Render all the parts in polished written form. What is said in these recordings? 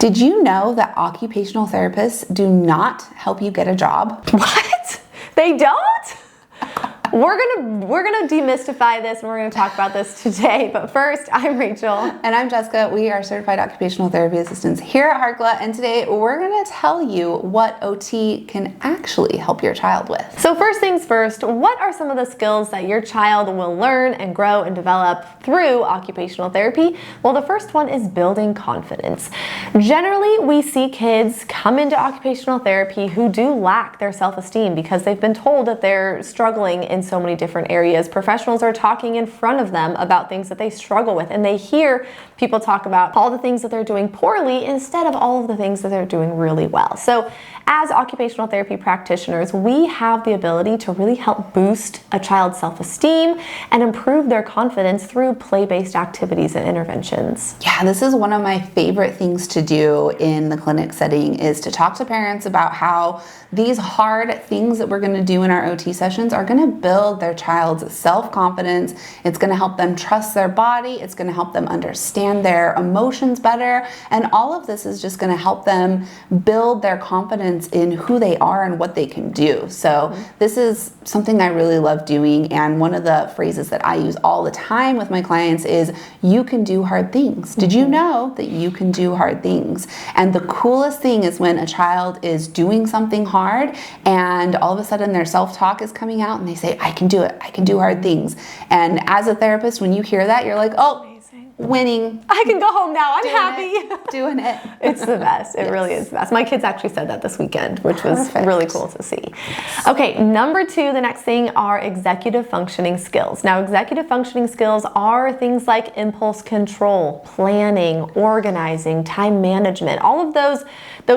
Did you know that occupational therapists do not help you get a job? What? They don't? We're gonna demystify this, and we're gonna talk about this today. But first, I'm Rachel. And I'm Jessica. We are certified occupational therapy assistants here at Harkla, and today we're gonna tell you what OT can actually help your child with. So first things first, what are some of the skills that your child will learn and grow and develop through occupational therapy? Well, the first one is building confidence. Generally, we see kids come into occupational therapy who do lack their self-esteem because they've been told that they're struggling in so many different areas. Professionals are talking in front of them about things that they struggle with, and they hear people talk about all the things that they're doing poorly instead of all of the things that they're doing really well. So as occupational therapy practitioners, we have the ability to really help boost a child's self-esteem and improve their confidence through play-based activities and interventions. Yeah, this is one of my favorite things to do in the clinic setting, is to talk to parents about how these hard things that we're going to do in our OT sessions are going to build their child's self-confidence. It's going to help them trust their body. It's going to help them understand their emotions better. And all of this is just going to help them build their confidence in who they are and what they can do. So this is something I really love doing. And one of the phrases that I use all the time with my clients is, you can do hard things. Did you know that you can do hard things? And the coolest thing is when a child is doing something hard and all of a sudden their self-talk is coming out and they say, I can do it. I can do hard things. And as a therapist, when you hear that, you're like, oh, winning. I can go home now. I'm happy. Doing it. It's the best. It really is the best. My kids actually said that this weekend, which was really cool to see. Yes. Okay, number two, the next thing are executive functioning skills. Now, executive functioning skills are things like impulse control, planning, organizing, time management, all of those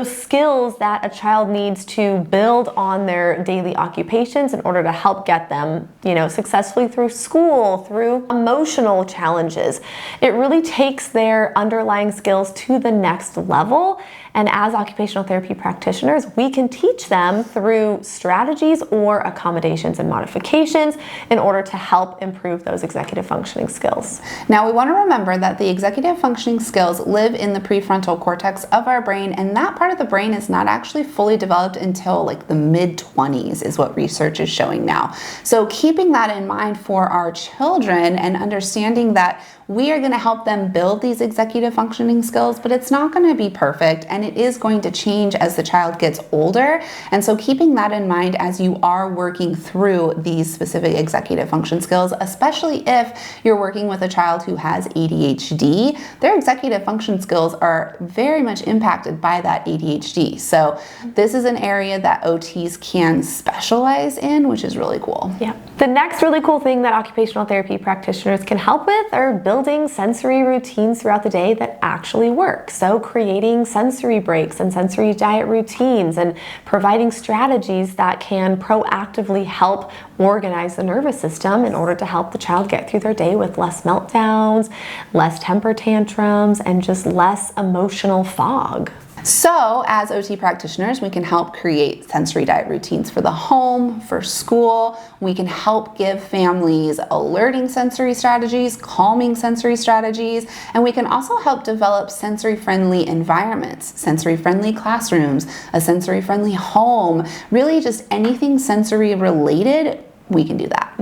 skills that a child needs to build on their daily occupations in order to help get them, successfully through school, through emotional challenges. It really takes their underlying skills to the next level. And as occupational therapy practitioners, we can teach them through strategies or accommodations and modifications in order to help improve those executive functioning skills. Now, we want to remember that the executive functioning skills live in the prefrontal cortex of our brain, and that part of the brain is not actually fully developed until like the mid-20s is what research is showing now. So keeping that in mind for our children and understanding that we are going to help them build these executive functioning skills, but it's not going to be perfect, and it is going to change as the child gets older. And so keeping that in mind as you are working through these specific executive function skills, especially if you're working with a child who has ADHD, their executive function skills are very much impacted by that ADHD. So this is an area that OTs can specialize in, which is really cool. Yeah. The next really cool thing that occupational therapy practitioners can help with are building sensory routines throughout the day that actually work. So creating sensory breaks and sensory diet routines and providing strategies that can proactively help organize the nervous system in order to help the child get through their day with less meltdowns, less temper tantrums, and just less emotional fog. So as OT practitioners, we can help create sensory diet routines for the home, for school. We can help give families alerting sensory strategies, calming sensory strategies, and we can also help develop sensory-friendly environments, sensory-friendly classrooms, a sensory-friendly home, really just anything sensory related. We can do that.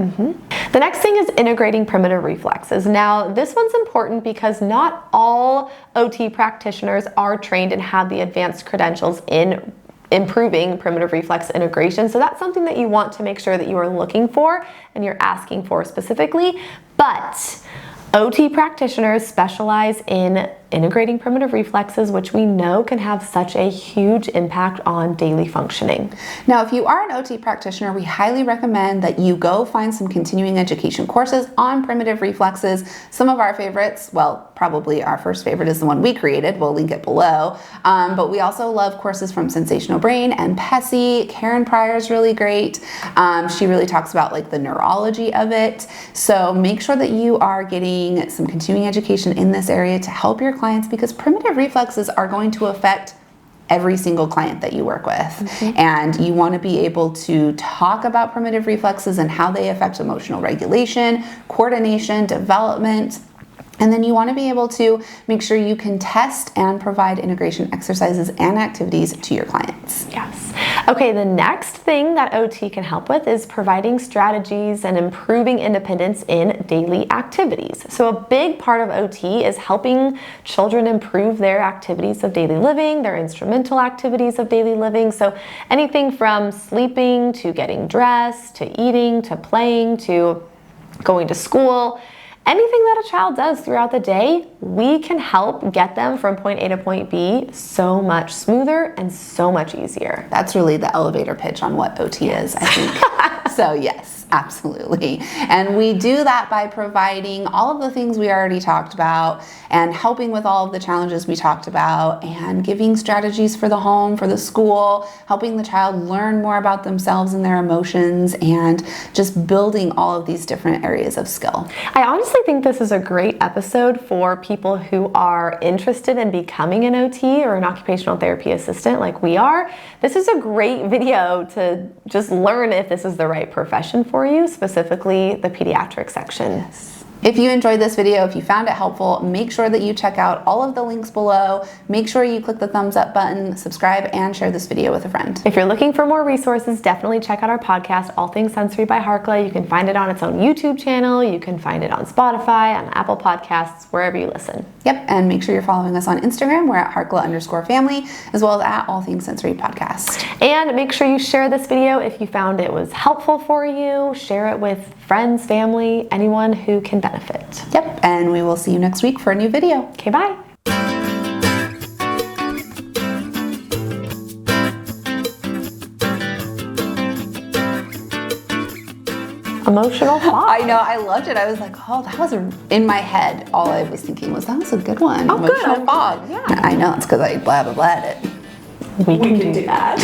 The next thing is integrating primitive reflexes. Now, this one's important because not all OT practitioners are trained and have the advanced credentials in improving primitive reflex integration. So that's something that you want to make sure that you are looking for and you're asking for specifically. But OT practitioners specialize in integrating primitive reflexes, which we know can have such a huge impact on daily functioning. Now, if you are an OT practitioner, we highly recommend that you go find some continuing education courses on primitive reflexes. Some of our favorites, well, probably our first favorite is the one we created. We'll link it below. But we also love courses from Sensational Brain and Pessy. Karen Pryor's really great. She really talks about like the neurology of it. So make sure that you are getting some continuing education in this area to help your clients, because primitive reflexes are going to affect every single client that you work with. And you want to be able to talk about primitive reflexes and how they affect emotional regulation, coordination, development, And then you want to be able to make sure you can test and provide integration exercises and activities to your clients. Yes. Okay, the next thing that OT can help with is providing strategies and improving independence in daily activities. So a big part of OT is helping children improve their activities of daily living, their instrumental activities of daily living. So anything from sleeping to getting dressed, to eating, to playing, to going to school. Anything that a child does throughout the day, we can help get them from point A to point B so much smoother and so much easier. That's really the elevator pitch on what OT is, I think. So yes, absolutely. And we do that by providing all of the things we already talked about and helping with all of the challenges we talked about and giving strategies for the home, for the school, helping the child learn more about themselves and their emotions, and just building all of these different areas of skill. I honestly think this is a great episode for people who are interested in becoming an OT or an occupational therapy assistant like we are. This is a great video to just learn if this is the right profession for you, specifically the pediatric section. Yes. If you enjoyed this video, if you found it helpful, make sure that you check out all of the links below. Make sure you click the thumbs up button, subscribe, and share this video with a friend. If you're looking for more resources, definitely check out our podcast, All Things Sensory by Harkla. You can find it on its own YouTube channel. You can find it on Spotify, on Apple Podcasts, wherever you listen. Yep, and make sure you're following us on Instagram. We're at Harkla_family, as well as at All Things Sensory Podcast. And make sure you share this video if you found it was helpful for you. Share it with friends, family, anyone who can benefit. Yep, and we will see you next week for a new video. Okay, bye. Emotional fog. I know, I loved it. I was like, oh, that was in my head. All I was thinking was, that was a good one. Oh, Emotional good. fog. Yeah. I know, it's because I blah, blah, blah it. We can do that.